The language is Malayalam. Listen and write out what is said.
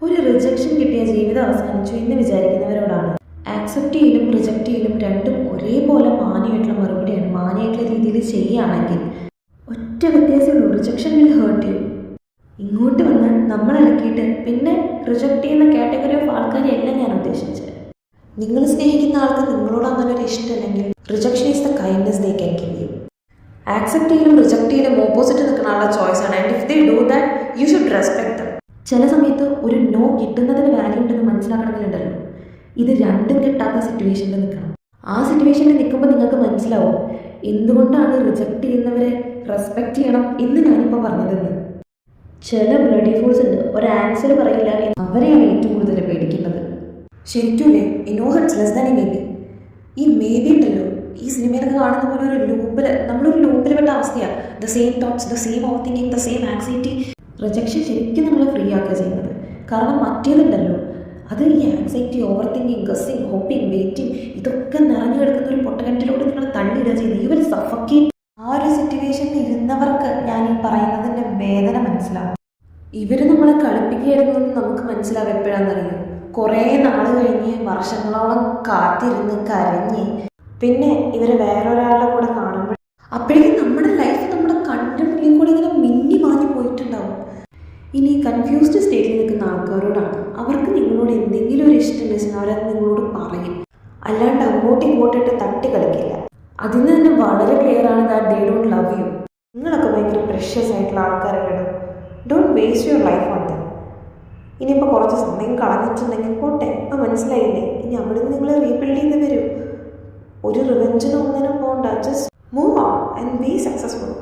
ഒരു റിജക്ഷൻ കിട്ടിയ ജീവിതം അവസാനിച്ചു എന്ന് വിചാരിക്കുന്നവരോടാണ്. ആക്സെപ്റ്റ് ചെയ്യലും റിജക്റ്റ് ചെയ്യലും രണ്ടും ഒരേപോലെ മാന്യമായിട്ടുള്ള മറുപടിയാണ്. മാന്യമായിട്ടുള്ള രീതിയിൽ ചെയ്യുകയാണെങ്കിൽ ഒറ്റ വ്യത്യാസമുള്ളൂ, റിജക്ഷൻ വിൽ ഹേർട്ട് യു. ഇങ്ങോട്ട് വന്ന് നമ്മൾ ഇറക്കിയിട്ട് പിന്നെ റിജക്റ്റ് ചെയ്യുന്ന കാറ്റഗറി ഓഫ് ആൾക്കാരെയല്ല ഞാൻ ഉദ്ദേശിച്ചത്. നിങ്ങൾ സ്നേഹിക്കുന്ന ആൾക്ക് നിങ്ങളോട് അങ്ങനെ ഒരു ഇഷ്ടമല്ലെങ്കിൽ rejection is the kindness they can give you. Accept ചെയ്യലും റിജക്റ്റ് ചെയ്യലും ഓപ്പോസിറ്റ് നിൽക്കുന്ന ആളുടെ ചോയ്സാണ്. And if they do that you should respect them. ചില സമയത്ത് ഒരു നോ കിട്ടുന്നതിന് വാല്യൂ ഉണ്ടെന്ന് മനസ്സിലാക്കണമെന്നുണ്ടല്ലോ. ഇത് രണ്ടും കിട്ടാത്ത സിറ്റുവേഷനിൽ നിൽക്കണം. ആ സിറ്റുവേഷനിൽ നിൽക്കുമ്പോൾ നിങ്ങൾക്ക് മനസ്സിലാവും എന്തുകൊണ്ടാണ് റിജക്റ്റ് ചെയ്യുന്നവരെ റെസ്പെക്റ്റ് ചെയ്യണം എന്ന് ഞാനിപ്പോൾ പറഞ്ഞതെന്ന്. ചില ബ്ലഡി ഫൂൾസ് ഉണ്ട്, ഒരു ആൻസർ പറയില്ല, അവരെയാണ് ഏറ്റവും കൂടുതൽ പേടിക്കുന്നത്. ശരിക്കുമല്ലേ, ഇനോ hurts less than A may be. ഈ മേ ബി ഉണ്ടല്ലോ, ഈ സിനിമയിലൊക്കെ കാണുന്ന പോലെ ഒരു ലൂപ്പിൽ, നമ്മളൊരു ലൂപ്പിൽ പെട്ട അവസ്ഥയാണ്. The same thoughts, the same over thinking, the same anxiety. Rejection ശരിക്കും നമ്മളെ ഫ്രീ ആക്കുക ചെയ്യുന്നത്. കാരണം മറ്റേതുണ്ടല്ലോ, അത് ഈ anxiety, over thinking, guessing, hoping, waiting, ഇതൊക്കെ നിറഞ്ഞു കിടക്കുന്ന ഒരു പൊട്ടക്കിണറ്റിലോട്ട് നിങ്ങൾ തള്ളിയിടുക ചെയ്യുന്നത്. ഇവർ സഫക്കേറ്റ്. ആ ഒരു സിറ്റുവേഷനിൽ ഇരുന്നവർക്ക് ഞാൻ ഈ പറയുന്നതിൻ്റെ വേദന മനസ്സിലാവും. ഇവർ നമ്മളെ കളിപ്പിക്കുകയായിരുന്നു എന്ന് നമുക്ക് മനസ്സിലാവും എപ്പോഴാണെന്നറിയാം. കുറേ നാൾ കഴിഞ്ഞ് വർഷങ്ങളോളം കാത്തിരുന്ന് കരഞ്ഞ് പിന്നെ ഇവർ വേറൊരാളുടെ കൂടെ കാണുമ്പോൾ അപ്പോഴേക്കും നമ്മുടെ ലൈഫ് നമ്മുടെ കണ്ണിൻ്റെ മുന്നിൽ കൂടെ ഇങ്ങനെ മിന്നി മാഞ്ഞു പോയിട്ടുണ്ടാവും. ഇനി കൺഫ്യൂസ്ഡ് സ്റ്റേറ്റിൽ നിൽക്കുന്ന ആൾക്കാരോടാണ്, അവർക്ക് നിങ്ങളോട് എന്തെങ്കിലും ഒരു ഇഷ്ടമുണ്ടെങ്കിൽ അവരത് നിങ്ങളോട് പറയും. അല്ലാണ്ട് അങ്ങോട്ടും ഇങ്ങോട്ടിട്ട് തട്ടി കളിക്കില്ല. അതിൽ നിന്ന് തന്നെ വളരെ ക്ലിയർ ആണ് that they don't love you. നിങ്ങളൊക്കെ ഭയങ്കര പ്രഷ്യസ് ആയിട്ടുള്ള ആൾക്കാരല്ലോ. Don't waste your life on them. ഇനിയിപ്പോൾ കുറച്ച് സമയം കളഞ്ഞിട്ടുണ്ടെങ്കിൽ പോട്ടെ, അപ്പോൾ മനസ്സിലായില്ലേ, ഇനി അവിടെ നിന്ന് നിങ്ങൾ റീബിൽഡ് ചെയ്ത് വരൂ. ഒരു റിവെഞ്ചിനും ഒന്നിനും പോകണ്ട. Just move on and B successful.